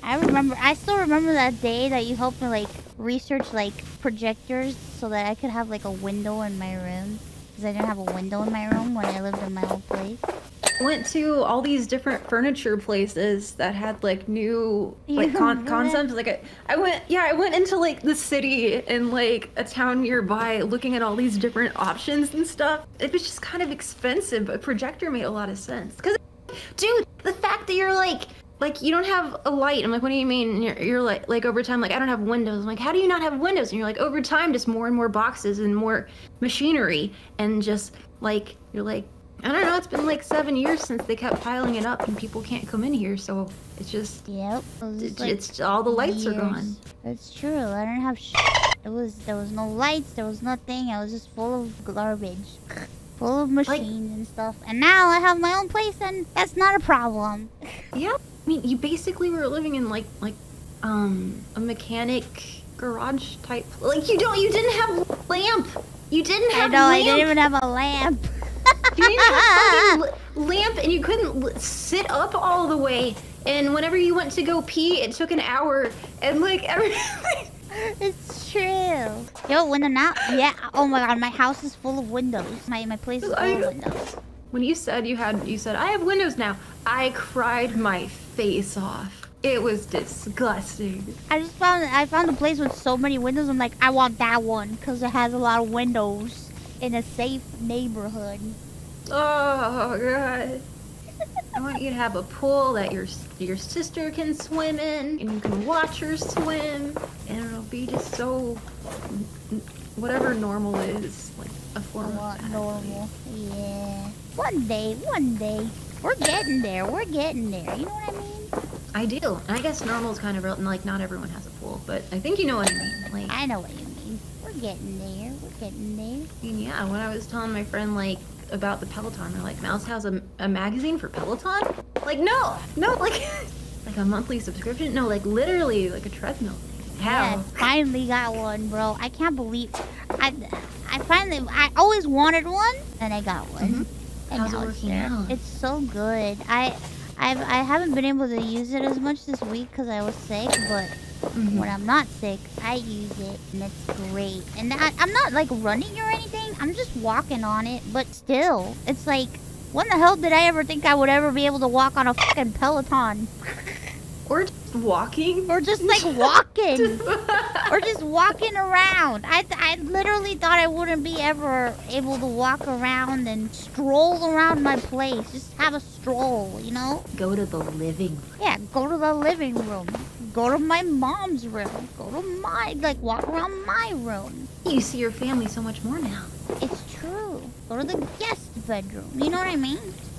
I still remember that day that you helped me like research like projectors so that I could have like a window in my room. Because I didn't have a window in my room when I lived in my old place. Went to all these different furniture places that had like new like concepts. Like I went into like the city in like a town nearby looking at all these different options and stuff. It was just kind of expensive, but projector made a lot of sense. Cause dude, the fact that you're like you don't have a light. I'm like, what do you mean? You're like over time, like I don't have windows. I'm like, how do you not have windows? And you're like, over time, just more and more boxes and more machinery, and just like you're like, I don't know. It's been like 7 years since they kept piling it up, and people can't come in here. So it's just it's all the lights are gone. That's true. I don't have there was no lights. There was nothing. I was just full of garbage. Full of machines and stuff. And now I have my own place, and that's not a problem. Yeah. I mean, you basically were living in like a mechanic garage type. Like you didn't have lamp. You didn't have. I know. I didn't even have a lamp. You didn't have a fucking lamp, and you couldn't sit up all the way. And whenever you went to go pee, it took an hour. And like everything. It's true. Yo, window now? Yeah. Oh my god, my house is full of windows. My place is full of windows. When you said I have windows now, I cried my face off. It was disgusting. I found a place with so many windows. I'm like, I want that one because it has a lot of windows in a safe neighborhood. Oh god. I want you to have a pool that your sister can swim in, and you can watch her swim, and it'll be just so whatever normal is, like a form of that. Normal. Yeah. One day. We're getting there. You know what I mean? I do. And I guess normal is kind of like not everyone has a pool, but I think you know what I mean. Like I know what you mean. We're getting there. And yeah, when I was telling my friend like about the Peloton, they're like, Mouse has a magazine for Peloton? Like no, like like a monthly subscription? No, like literally like a treadmill thing. How? Yeah, I finally got one, bro. I can't believe I always wanted one and I got one. Mm-hmm. And how's it working out? It's so good. I haven't been able to use it as much this week because I was sick, but when I'm not sick, I use it and it's great. And I'm not like running or anything. I'm just walking on it, but still, it's like, when the hell did I ever think I would ever be able to walk on a fucking Peloton? Or just walking? Or just like walking. Or just walking around. I literally thought I wouldn't be ever able to walk around and stroll around my place. Just have a stroll, you know? Go to the living room. Yeah, go to the living room. Go to my mom's room. Go to walk around my room. You see your family so much more now. It's true. Go to the guest bedroom. You know what I mean?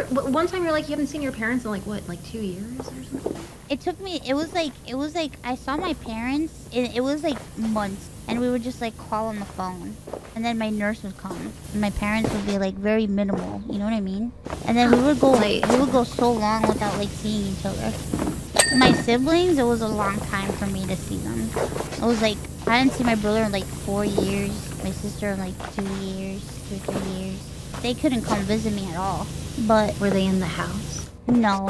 One time you're like, you haven't seen your parents in like, what, like 2 years or something? It was like, I saw my parents, it was like months, and we would just like call on the phone, and then my nurse would come, and my parents would be like very minimal, you know what I mean? And then we would go so long without like seeing each other. My siblings, it was a long time for me to see them. It was like, I didn't see my brother in like 4 years, my sister in like 2 years, 2 or 3 years. They couldn't come visit me at all. But were they in the house? No.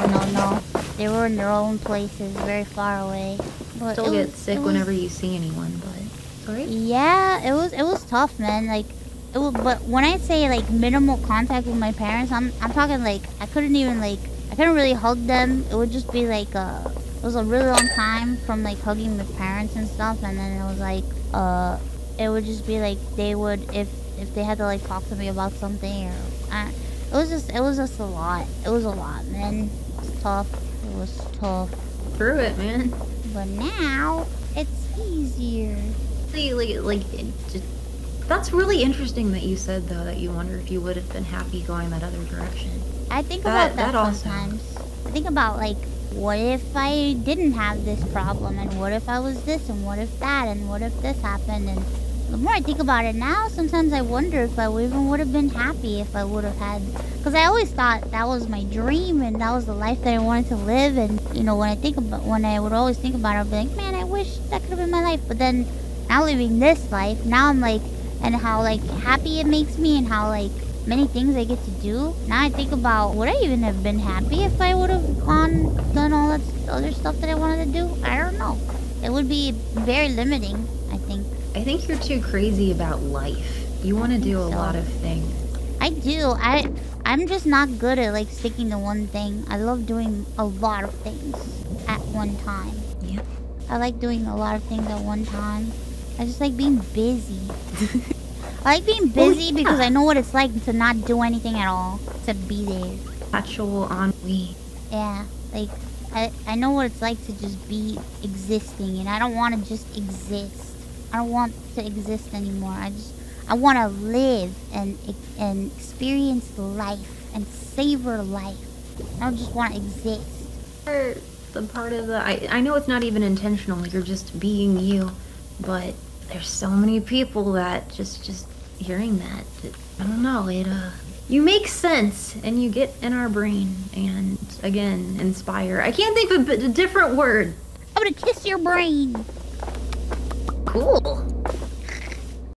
They were in their own places, very far away. But still get sick whenever you see anyone, but sorry. Yeah, it was tough, man. Like, but when I say like minimal contact with my parents, I'm talking like I couldn't really hug them. It would just be like it was a really long time from like hugging my parents and stuff, and then it was like it would just be like they would if they had to like talk to me about something or it was just a lot. It was a lot, man. It was tough. Through it, man. But now it's easier. That's really interesting that you said though that you wonder if you would have been happy going that other direction. I think about that sometimes. I think about like, what if I didn't have this problem, and what if I was this, and what if that, and what if this happened, and the more I think about it now, sometimes I wonder if I even would have been happy if I would have had, because I always thought that was my dream and that was the life that I wanted to live. And you know, when I would always think about it, I'd be like, man, I wish that could have been my life. But then now living this life, now I'm like, and how like happy it makes me, and how like many things I get to do. Now I think about, would I even have been happy if I would have done all that other stuff that I wanted to do? I don't know. It would be very limiting, I think. I think you're too crazy about life. You want to do a lot of things. I do. I'm just not good at like sticking to one thing. I love doing a lot of things at one time. Yep. I like doing a lot of things at one time. I just like being busy. I like being busy because I know what it's like to not do anything at all. To be there. Actual ennui. Yeah. Like, I know what it's like to just be existing, and I don't want to just exist. I don't want to exist anymore. I want to live and experience life and savor life. I don't just want to exist. The part of I know it's not even intentional. You're just being you, but there's so many people that just hearing that, I don't know, you make sense and you get in our brain and again inspire. I can't think of a different word. I'm gonna kiss your brain. Cool.